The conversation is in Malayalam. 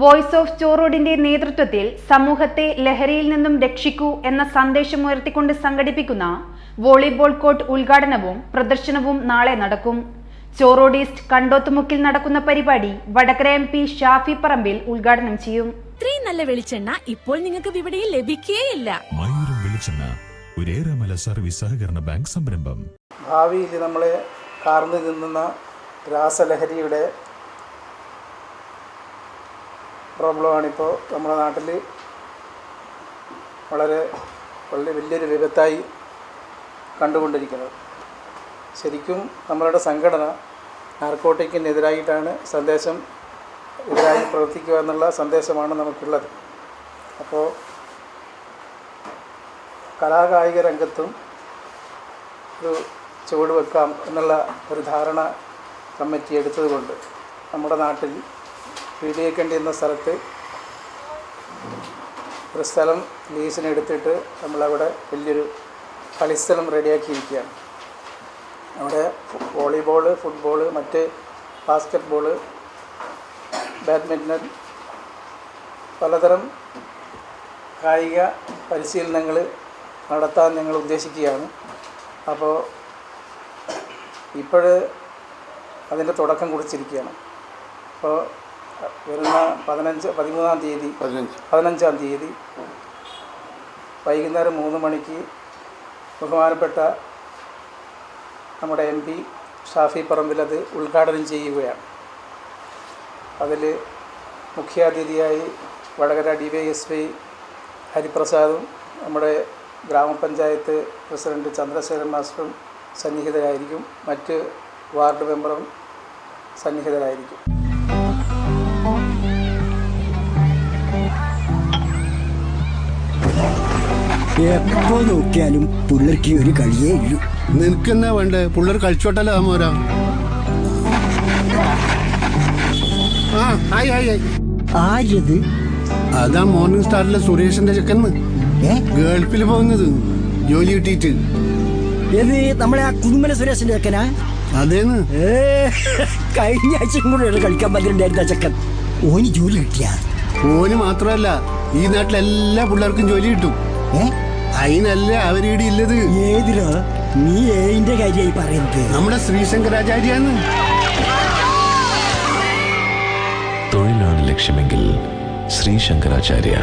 വോയിസ് ഓഫ് ചോറോഡിന്റെ നേതൃത്വത്തിൽ സമൂഹത്തെ ലഹരിയിൽ നിന്നും രക്ഷിക്കൂ എന്ന സന്ദേശം ഉയർത്തിക്കൊണ്ട് സംഘടിപ്പിക്കുന്ന വോളിബോൾ കോർട്ട് ഉദ്ഘാടനവും പ്രദർശനവും നാളെ നടക്കും. ചോറോഡ് ഈസ്റ്റ് കണ്ടോത്തുമുക്കിൽ നടക്കുന്ന പരിപാടി വടകര MP ഷാഫി പറമ്പിൽ ഉദ്ഘാടനം ചെയ്യും. ഇത്രയും നല്ല വെളിച്ചെണ്ണ ഇപ്പോൾ നിങ്ങൾക്ക് വിപണിയിൽ ലഭിക്കുകയില്ല. മയൂരം വെളിച്ചെണ്ണ ഒരു ഏറെമല സർവീസ് സഹകരണ ബാങ്ക് സംരംഭം. ഭാവിയിൽ നമ്മളെ കാർന്നു നിന്നുന്ന രാസലഹരിയുടെ പ്രോബ്ലമാണിപ്പോൾ നമ്മുടെ നാട്ടിൽ വളരെ വലിയൊരു വിപത്തായി കണ്ടുകൊണ്ടിരിക്കുന്നത്. ശരിക്കും നമ്മളുടെ സംഘടന നാർക്കോട്ടിക്കിനെതിരായിട്ടാണ് എതിരായി പ്രവർത്തിക്കുക എന്നുള്ള സന്ദേശമാണ് നമുക്കുള്ളത്. അപ്പോൾ കലാകായിക രംഗത്തും ഒരു ചുവട് വെക്കാം എന്നുള്ള ഒരു ധാരണ കമ്മിറ്റി എടുത്തതുകൊണ്ട് നമ്മുടെ നാട്ടിൽ പീഡിയക്കണ്ടി എന്ന സ്ഥലത്ത് ഒരു സ്ഥലം ലീസിനെടുത്തിട്ട് നമ്മളവിടെ വലിയൊരു കളിസ്ഥലം റെഡിയാക്കിയിരിക്കുകയാണ്. അവിടെ വോളിബോള്, ഫുട്ബോള്, മറ്റ് ബാസ്ക്കറ്റ് ബോള്, ബാഡ്മിൻ്റൺ, പലതരം കായിക പരിശീലനങ്ങൾ നടത്താൻ ഞങ്ങൾ ഉദ്ദേശിക്കുകയാണ്. അപ്പോൾ അതിൻ്റെ തുടക്കം കുറിച്ചിരിക്കുകയാണ്. അപ്പോൾ വരുന്ന 15-ആം തീയതി വൈകുന്നേരം 3 മണിക്ക് ബഹുമാനപ്പെട്ട നമ്മുടെ MP ഷാഫി പറമ്പിൽ അത് ഉദ്ഘാടനം ചെയ്യുകയാണ്. അതിൽ മുഖ്യാതിഥിയായി വടകര DYSP ഹരിപ്രസാദും നമ്മുടെ ഗ്രാമപഞ്ചായത്ത് പ്രസിഡന്റ് ചന്ദ്രശേഖരൻ മാസ്റ്ററും സന്നിഹിതരായിരിക്കും. മറ്റ് വാർഡ് മെമ്പറും സന്നിഹിതരായിരിക്കും. എപ്പോ നോക്കിയാലും പിള്ളേർക്ക് ഒരു കളിയേ ഇല്ലു. നിനക്കെന്നാ വേണ്ടേ? പിള്ളേർ കളിച്ചോട്ടല്ലോ മോരാ. ആരത്? അതാ മോർണിംഗ് സ്റ്റാറിലെ സുരേഷിന്റെ ചെക്കന്ന് ഗൾഫിൽ പോകുന്നത് ജോലി കിട്ടിയിട്ട്. ഏത് നമ്മളെ ആ കുന്നുമല സുരേഷിന്റെ ചെക്കനാ? അതേന്ന്. കഴിഞ്ഞ ആഴ്ചയും കൂടെ കളിക്കാൻ പറ്റിണ്ടായിരുന്ന ചെക്കൻ. ഓന് ജോലി കിട്ടിയ? ഓന് മാത്രമല്ല, ഈ നാട്ടിലെ എല്ലാ പിള്ളേർക്കും ജോലി കിട്ടും. അതിനല്ല അവരീടെ ഇല്ലത്. ഏതിലോ? നീ ഏതിന്റെ കാര്യമായി പറയുന്നത്? നമ്മുടെ ശ്രീശങ്കരാചാര്യാന്ന്. തൊഴിലാണ് ലക്ഷ്യമെങ്കിൽ ശ്രീശങ്കരാചാര്യ